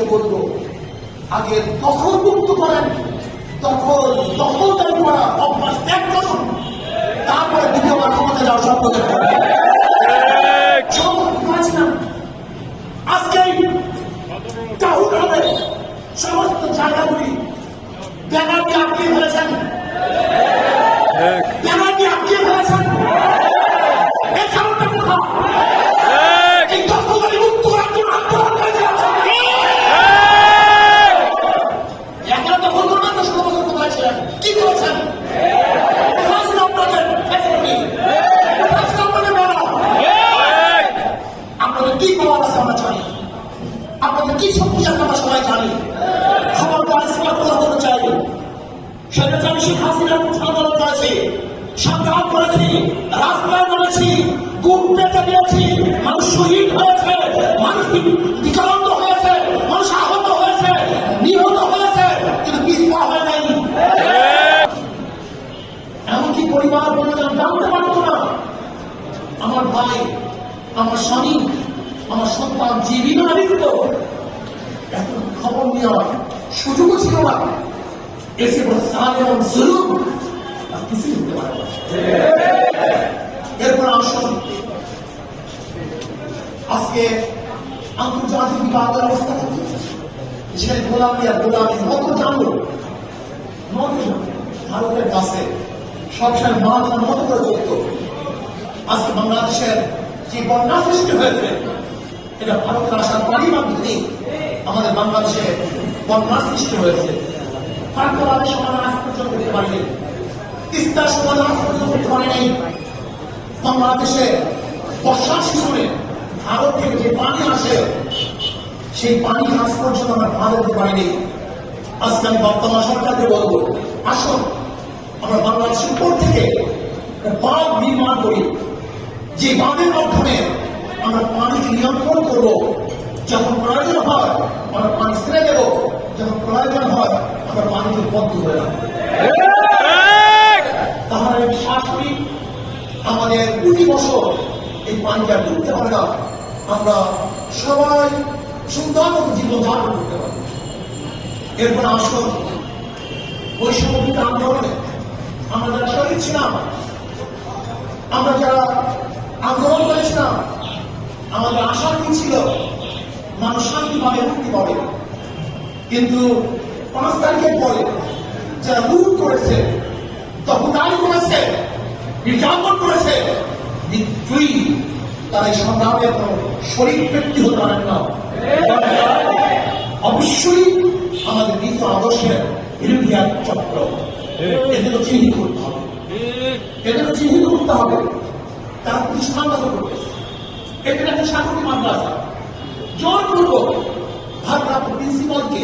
সরকারকে বলবো, আগে দখল মুক্ত করেন, দখলদারি করা অভ্যাস ত্যাগ করুন, তারপরে দ্বিতীয়বার ক্ষমতা যাওয়ার স্বপ্ন দেখুন। আজকেই কাহুর হবে সমস্ত জায়গাগুলি ব্যানার দিয়ে আটকিয়ে ফেলেছেন, ব্যানার দিয়ে আটকিয়ে ফেলেছেন। এই কারণটা কোথাও এই দখলদারি মুক্ত করার জন্য আন্দোলন হয়েছে। একা দখল করবেন তো 16 বছর কোথায় ছিলেন, কি করেছেন? কোথায় ছিল আপনাদের ফ্যাসিলিটি, কোথায় ছিল আপনাদের ব্যানার? আপনাদের কি পাওয়ার আছে আমরা জানি, আপনাদের কি শক্তি আছে আমরা সবাই জানি। খবরদার স্পষ্ট করতে চাই, সেটা আমি শেখ হাসিনার আন্দোলন করেছি, সংগ্রাম করেছি, রাস্তায় বলেছি, বুক পেতে দিয়েছি, মানুষ শহীদ হয়েছে, মানুষ বিচরণ হয়েছে, মানুষ আহত হয়েছে, নিহত হয়েছে, কিন্তু পিছপা হয় নাই। এমনকি পরিবার পরিজন জানতে পারত না আমার ভাই, আমার স্বামী, আমার সন্তান জীবিত না মৃত, এত খবর নেওয়ার সুযোগও ছিল না। এসে বলে সাল এবং জুলুম আর কিছুই হতে পারে না। এরপর আসুন, আজকে আন্তর্জাতিক বিবাদের অবস্থা থাকে, সেখানে গোলামি আর গোলামি মত জানলো, ভারতের কাছে সবসময় মাথার মতো করে চলত। আজকে বাংলাদেশের যে বন্যা সৃষ্টি হয়েছে, এটা ভারতের আসার পানির মাধ্যমে আমাদের বাংলাদেশে বন্যা সৃষ্টি হয়েছে। ফাঁকবাদের সমাধান আজ পর্যন্ত করতে পারেনি, তিস্তার সমাধান আজ পর্যন্ত করতে পারেনি। বাংলাদেশে বর্ষার সিজনে ভারত থেকে যে পানি আসে, সেই পানি আজ পর্যন্ত আমরা ভালো করতে পারিনি। আজকে আমি বর্তমান সরকারকে বলবো, আসুন আমরা বাংলাদেশের উপর থেকে বাঁধ নির্মাণ করি, যে বাঁধের মাধ্যমে আমরা পানিকে নিয়ন্ত্রণ করব। যখন প্রয়োজন হয় আমরা পানি ছেড়ে দেব, যখন প্রয়োজন হয় আমরা পানিকে বন্ধ করে রাখবো। তাহলে শাসনিক আমাদের 20 বছর এই পানিটা ডুবতে পারে না, আমরা সবাই সুন্দর মতো জীবন ধারণ করতে পারি। এরপর আসুন, বৈষম্যবিরোধী আন্দোলনে আমরা যারা শহীদ ছিলাম, আমরা যারা আন্দোলন করেছিলাম, আমাদের আশা কি ছিল মানুষ শান্তি পাবে, মুক্তি পাবে। কিন্তু 5 তারিখের পরে যারা লুট করেছে, দখলদারি করেছে, নির্যাতন করেছে, নিশ্চয়ই তারা এই সংগ্রামের কোন শরীর ব্যক্তি হতে পারেন না। অবশ্যই আমাদের নিজ আদর্শের বিরোধী এক চক্র, এদেরও চিহ্নিত করতে হবে, এদেরও চিহ্নিত করতে হবে। তারা প্রতিষ্ঠানগত করতেছে, এখানে একটা স্বাগতিক মাদ্রাসা জোরপূর্বক ভারপ্রাপ্ত প্রিন্সিপালকে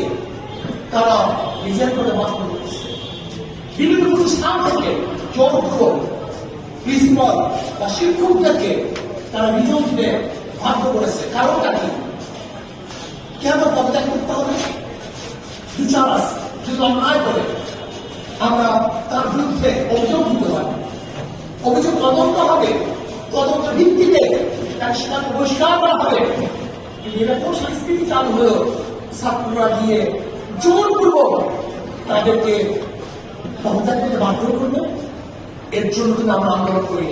তারা রিজাইন করে বাধ্য করতেছে। বিভিন্ন প্রতিষ্ঠান থেকে জোরপূর্বক প্রিন্সিপাল বা শিক্ষকদেরকে তারা রিজাইন দিতে বাধ্য করেছে। কারণটা কি? কেন পদত্যাগ করতে হবে? বিচার আছে, যদি অন্যায় করে আমরা তার বিরুদ্ধে অভিযোগ দিতে পারি, অভিযোগ তদন্ত হবে, তদন্ত ভিত্তিতে সেটাকে বহিষ্কার করা হবে। এরকম সংস্কৃতি চালু হলো, ছাত্ররা গিয়ে জোরপূর্বক তাদেরকে পদত্যাগ করতে বাধ্য করবে। এর জন্য কিন্তু আমরা আন্দোলন করি।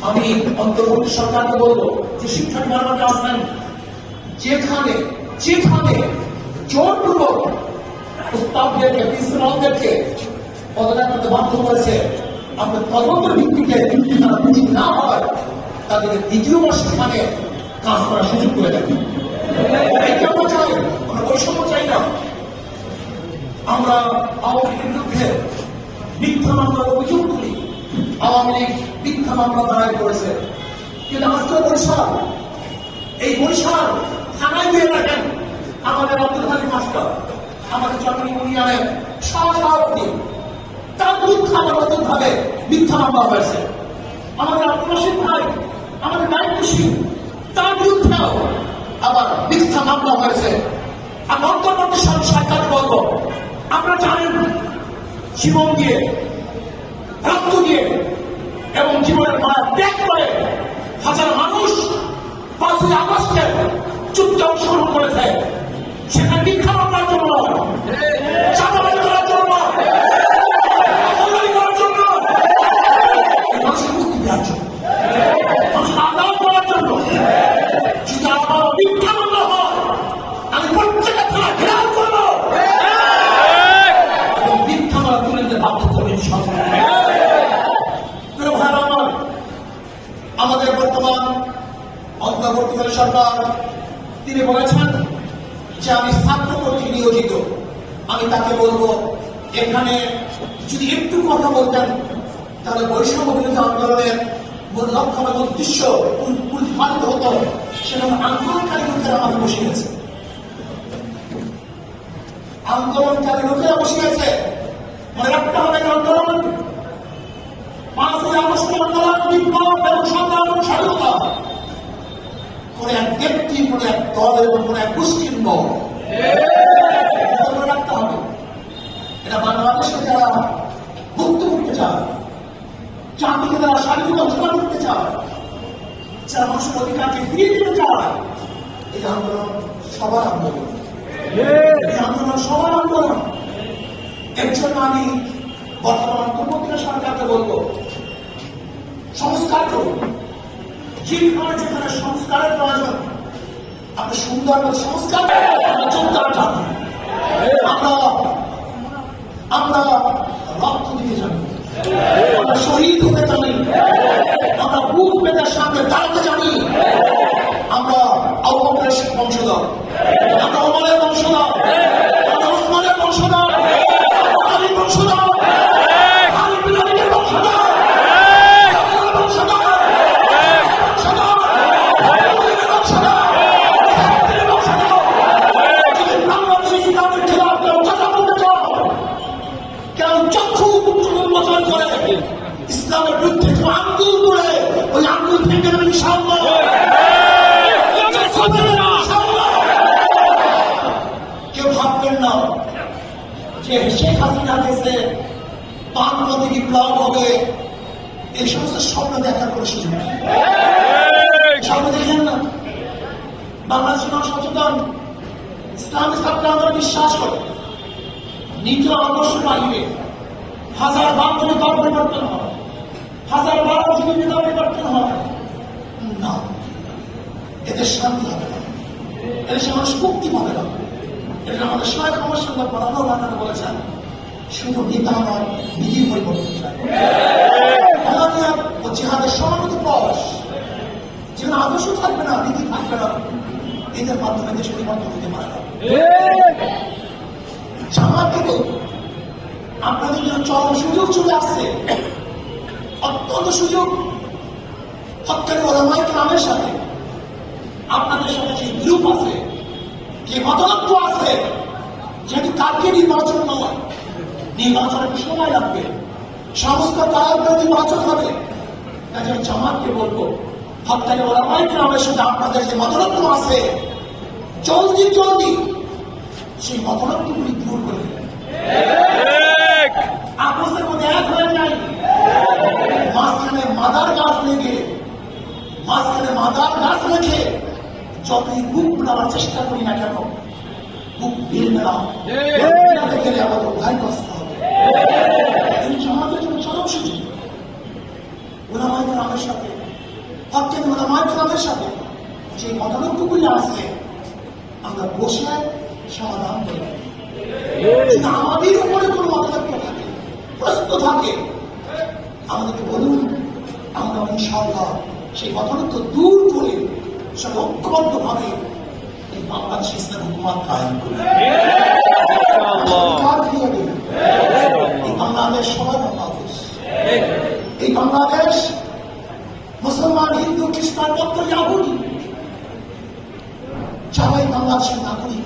আমি অন্তর্বর্তী সরকারকে বলবো যে শিক্ষা ডিপার্টমেন্টে আসেন, যেখানে জোরপূর্বক উস্তাদদেরকে, প্রিন্সিপালদেরকে পদত্যাগ করতে বাধ্য করেছে, আপনার তদন্তের ভিত্তিতে তারা যদি না হয়, তাদেরকে দ্বিতীয় সেখানে কাজ করার সুযোগ করে দেবে। আমরা চাই, আমরা বৈষম্য চাই না। আমরা আওয়ামী লীগের বিরুদ্ধে মিথ্যা মামলার অভিযোগ তুলি, আওয়ামী লীগ মিথ্যা মামলা দায়ের করেছে, কিন্তু আজকে বরিশাল, এই বরিশাল থানায় দিয়ে রাখেন আমাদের আব্দুল হালিম মাস্টার, আমাদের চট্টগ্রাম ইউনিয়নের সভাপতি, তার বিরুদ্ধে আমার নতুন ভাবে মিথ্যা মামলা হয়েছে। আমাদের আব্দুল রশিদ ভাই, আমাদের দায়িত্বশীল, তার বিরুদ্ধেও আবার মিথ্যা মামলা হয়েছে। আমি অন্তর্বর্তী সরকার বলবো, আপনারা জানেন জীবন দিয়ে, রক্ত দিয়ে এবং জীবনের মায়া ত্যাগ করে হাজার মানুষ 5ই আগস্টে যুদ্ধে অংশগ্রহণ করেছে। সেখানে ভিক্ষা মামলার জন্য নয়, চাঁদাবাজি করার জন্য নয়, দখলদারি করার জন্য নয়, মানুষের মুক্তি দেওয়ার জন্য, মানুষের আদালত করার জন্য। যদি আমার ভিক্ষা মামলা হয়, আমি প্রত্যেকটা থানা ঘেরাও করবো এবং ভিক্ষা মামলা তুলে দিতে বাধ্য করবেন সরকার। আমাদের বর্তমান অন্তর্বর্তীকালীন সরকার তিনি বলেছেন যে আমি ছাত্র কর্তৃক নিয়োজিত। আমি তাকে বলবো এখানে যদি একটু কথা বলতেন তাহলে বৈষম্য বিরোধী আন্দোলনের মূল লক্ষ্য এবং উদ্দেশ্য প্রতিপালিত হতো। সেখানে আন্দোলনকারী লোকেরা আমাকে বসে গেছে, আন্দোলনকারী লোকেরা বসে গেছে। মনে রাখতে হবে আন্দোলন 5ই আগস্ট আন্দোলন, বিপ্লব এবং সংগ্রাম এবং স্বাধীনতা কোন এক ব্যক্তি, কোন এক দল এবং কোন এক গোষ্ঠীর নয়। মনে রাখতে হবে এটা বাংলাদেশকে যারা মুক্ত করতে চায়, জাতিকে যারা স্বাধীনতা ঘোষণা করতে চায়, যারা মানুষের অধিকারকে ফিরিয়ে দিতে চায়, এই আন্দোলন সবার আন্দোলন, এই আন্দোলন সবার আন্দোলন। এর জন্য আমি বর্তমান অন্তর্বর্তীকালীন সরকারকে বলবো সংস্কার করুন। যেখানে যেখানে সংস্কারের প্রয়োজন আপনি সুন্দর করে সংস্কার যোগদান জানান। আমরা রক্ত দিতে জানি, আমরা শহীদ হতে জানি, আমরা বুক পেতে সামনে দাঁড়াতে জানি। আমরা আবু বকরের বংশধর, আমরা ওমরের বংশধর, আমরা ওসমানের বংশধর, আলীর বংশধর, আলী বিন আলীর বংশধর, ইসলামের বিরুদ্ধে আঙ্গুল করে ওই আঙ্গুল ভেঙে দেবেন ইনশাআল্লাহ। কেউ ভাববেন না যে শেখ হাসিনা দেশে বামপন্থী বিপ্লব হবে, এই সমস্ত স্বপ্ন দেখার কোনো সুযোগ নেই। স্বপ্ন দেখেন না, বাংলাদেশের মানুষ সচেতন, ইসলামী ছাত্র আন্দোলন বিশ্বাস করে নীতি আদর্শ বাহিরে 1000 বাঙালি দল পরিবর্তন হয়, 1000 রাজনীতি দল পরিবর্তন হয় না, এদের শান্তি হবে না, এদেশে মানুষ মুক্তি পাবে না। এটা আমাদের সবাই আমার সঙ্গে পড়ানো বানানো বলেছেন, শুধু নেতা নয়, নীতির পরিবর্তন চায়। আমাদের ও জিহাদের সমাগত প্রয়াস, যেখানে আদর্শ থাকবে না, নীতি থাকবে না, এদের মাধ্যমে দেশ পরিবর্তন হতে পারে না। জামাতকে বলবো আপনাদের জন্য চরম সুযোগ চলে আসছে, অত্যন্ত সুযোগ। হক্কানি ওলামায়ে কেরামের সাথে আপনাদের সাথে যে গ্রুপ আছে, যে মতলক্ষ আছে, যেহেতু কালকে নির্বাচন নয়, নির্বাচনের সময় লাগবে, সমস্ত কারণে নির্বাচন হবে। কাজে জামাতকে বলবো হক্কানি ওলামায়ে কেরামের সাথে আপনাদের যে মতলক্ষ আছে, জলদি জলদি সেই মতলক্ষগুলি দূর করে দেবেন। আপসের মধ্যে এক হয়ে যায়, মাঝখানে মাদার গাছ রেখে যতই বুক নেওয়ার চেষ্টা করি না কেন, বুক ভিড়বে না, গেলে আমাদের ভয়গ্রস্ত হবে। আমাদের জন্য চরম সুযোগ ওলামায়ে কেরামের সাথে, হক্কানি ওলামায়ে কেরামের সাথে যে মতলক্ষগুলি আছে আমরা বসে সমাধান করি। আমাদের উপরে কোনো মতলক্ষ থাকে, প্রশ্ন থাকে, আমাদেরকে বলুন, আমরা ইনশাআল্লাহ সেই মতলক্ষ দূর করে সব ঐক্যবদ্ধ ভাবে এই বাংলাদেশ ইসলাম হুকুমত কায়েম করি। এই বাংলাদেশ সবাই বাংলাদেশ, এই বাংলাদেশ মুসলমান, হিন্দু, খ্রিস্টান, বৌদ্ধ, ইয়াহুদি সবাই বাংলাদেশের নাগরিক,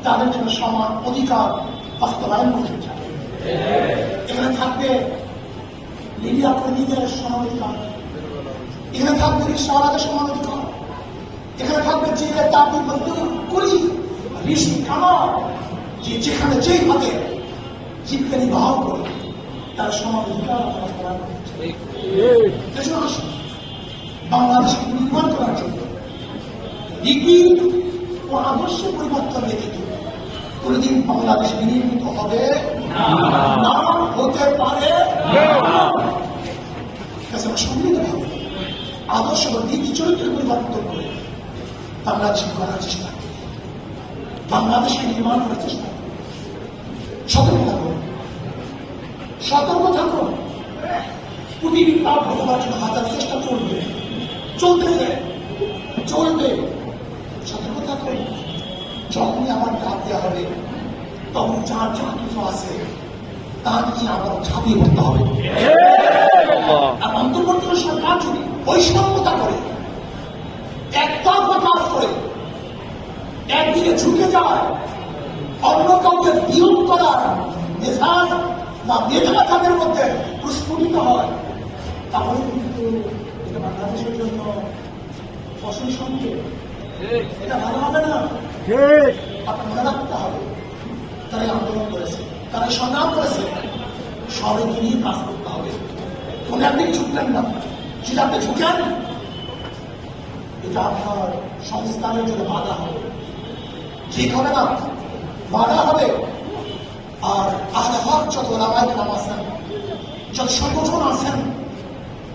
তাদের জন্য সমান অধিকার বাস্তবায়ন করতে চায়। এখানে থাকবে লিবিয়া কর্মীদের সমান অধিকার, এখানে থাকবে রিকশাওয়ালাদের সমান অধিকার, এখানে থাকবে জেলে তাঁতি মজদুর কুলি ঋষি কামার, যে যেখানে যেই ভাবে জীবিকা নির্বাহ করে তার সমান অধিকার বাস্তবায়ন করতে চায়। বাংলাদেশকে নির্মাণ করার জন্য নীতি ও আদর্শ পরিবর্তন ব্যতীত কোনদিন বাংলাদেশ বিনির্মিত হবে না, হতে পারে সম্মিলিত হবে আদর্শ নীতি চরিত্র পরিবর্তন করে বাংলাদেশ করার চেষ্টা করি, বাংলাদেশকে নির্মাণ করার চেষ্টা করি। সতর্ক থাকুন, সতর্ক থাকুন। পুঁটি বিপ্লব ঘটাবার জন্য হাজার চেষ্টা চলবে, চলতেছে, চলবে। সতর্ক থাকুন। যখনই আমার ডাক দেওয়া হবে তখন যার যা কিছু আছে তার কি আবার ঝাঁপিয়ে পড়তে হবে। আর অন্তর্বর্তী সরকার যদি বৈষম্যতা করে, একতরফা কাজ করে, একদিকে ঝুঁকে যায়, অন্য কাউকে বিয়োগ করার মেজাজ বা মেধা তাদের মধ্যে প্রস্ফুটিত হয়, তাহলে কিন্তু এটা বাংলাদেশের জন্য ফসল সংকেত, এটা ভালো হবে না। আপনার মনে রাখতে হবে তারা আন্দোলন করেছে, তারা সংগ্রাম করেছে, সবাইকে নিয়ে কাজ করতে হবে। কোন একদিকে ঝুঁকলেন না, সেটা আপনি ঝুঁকেন, এটা আপনার সংস্কারের জন্য বাধা হবে, ঠিক হবে না, বাধা হবে। আর আহলে হক যত ওলামায়ে কেরাম আছেন, যত সংগঠন আছেন,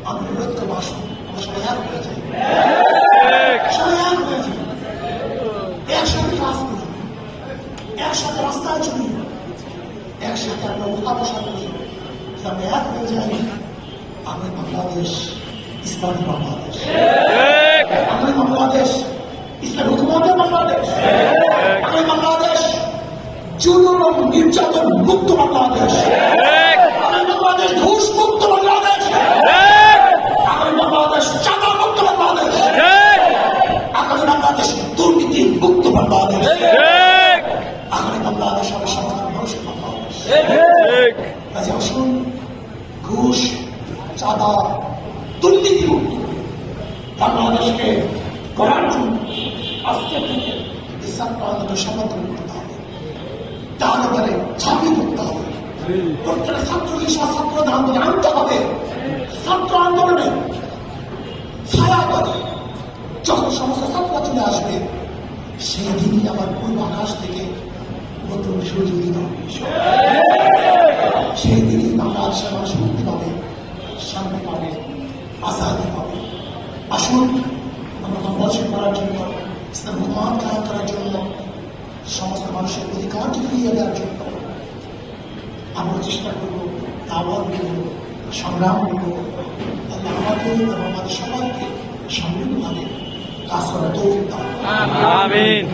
আমি অনুরোধ করবো আসুন আমরা সবাই এক হয়ে যাই, সবাই এক হয়ে যাই, একসাথে কাজ করি, একসাথে রাস্তায় চলি, একসাথে আমরা উঠা বসা করি, আমরা এক হয়ে যাই। আমি বাংলাদেশ ইসলামী বাংলাদেশ, আমি বাংলাদেশ ইসলামী হুকুমতের বাংলাদেশ, আমি বাংলাদেশ জুলুম এবং নির্যাতন মুক্ত বাংলাদেশ, আমি বাংলাদেশ ঘুষ মুক্ত বাংলাদেশ, আমি বাংলাদেশ চাঁদা মুক্ত বাংলাদেশ, আমি বাংলাদেশ দুর্নীতি মুক্ত বাংলাদেশ, আমি বাংলাদেশ হবে সমস্ত মানুষের বাংলাদেশ। কাজে আসুন ঘুষ, চাঁদা, দুর্নীতি মুক্ত বাংলাদেশকে করার জন্য আজকে থেকে ইসলাম আন্দোলন সমর্থন করতে হবে, তাহলে পরে ঝাঁপিয়ে পড়তে হবে। প্রত্যেকটা ছাত্র হিসেবে ছাত্র আন্দোলন আনতে হবে, ছাত্র আন্দোলনে ছায়া করে যখন সমস্ত ছাত্র চলে আসবে, সেই দিনই আমার পূর্ব আকাশ থেকে নতুন সূর্য উদিত হবে, সেই দিনই বাংলাদেশের মানুষ মুক্তি পাবে, শান্তি পাবে, আজাদি পাবে। আসুন আমরা বাংলাদেশ করার জন্য, ইসলাম হুকুমান কায়েম করার জন্য, সমস্ত মানুষের অধিকারকে ফিরিয়ে দেওয়ার জন্য আমরা চেষ্টা করবো, দাওয়াত দেব, সংগ্রাম করবো। আল্লাহ আমাকে এবং আমাদের সবাইকে সমৃদ্ধভাবে কাজ করার তৌফিক দান। আমিন।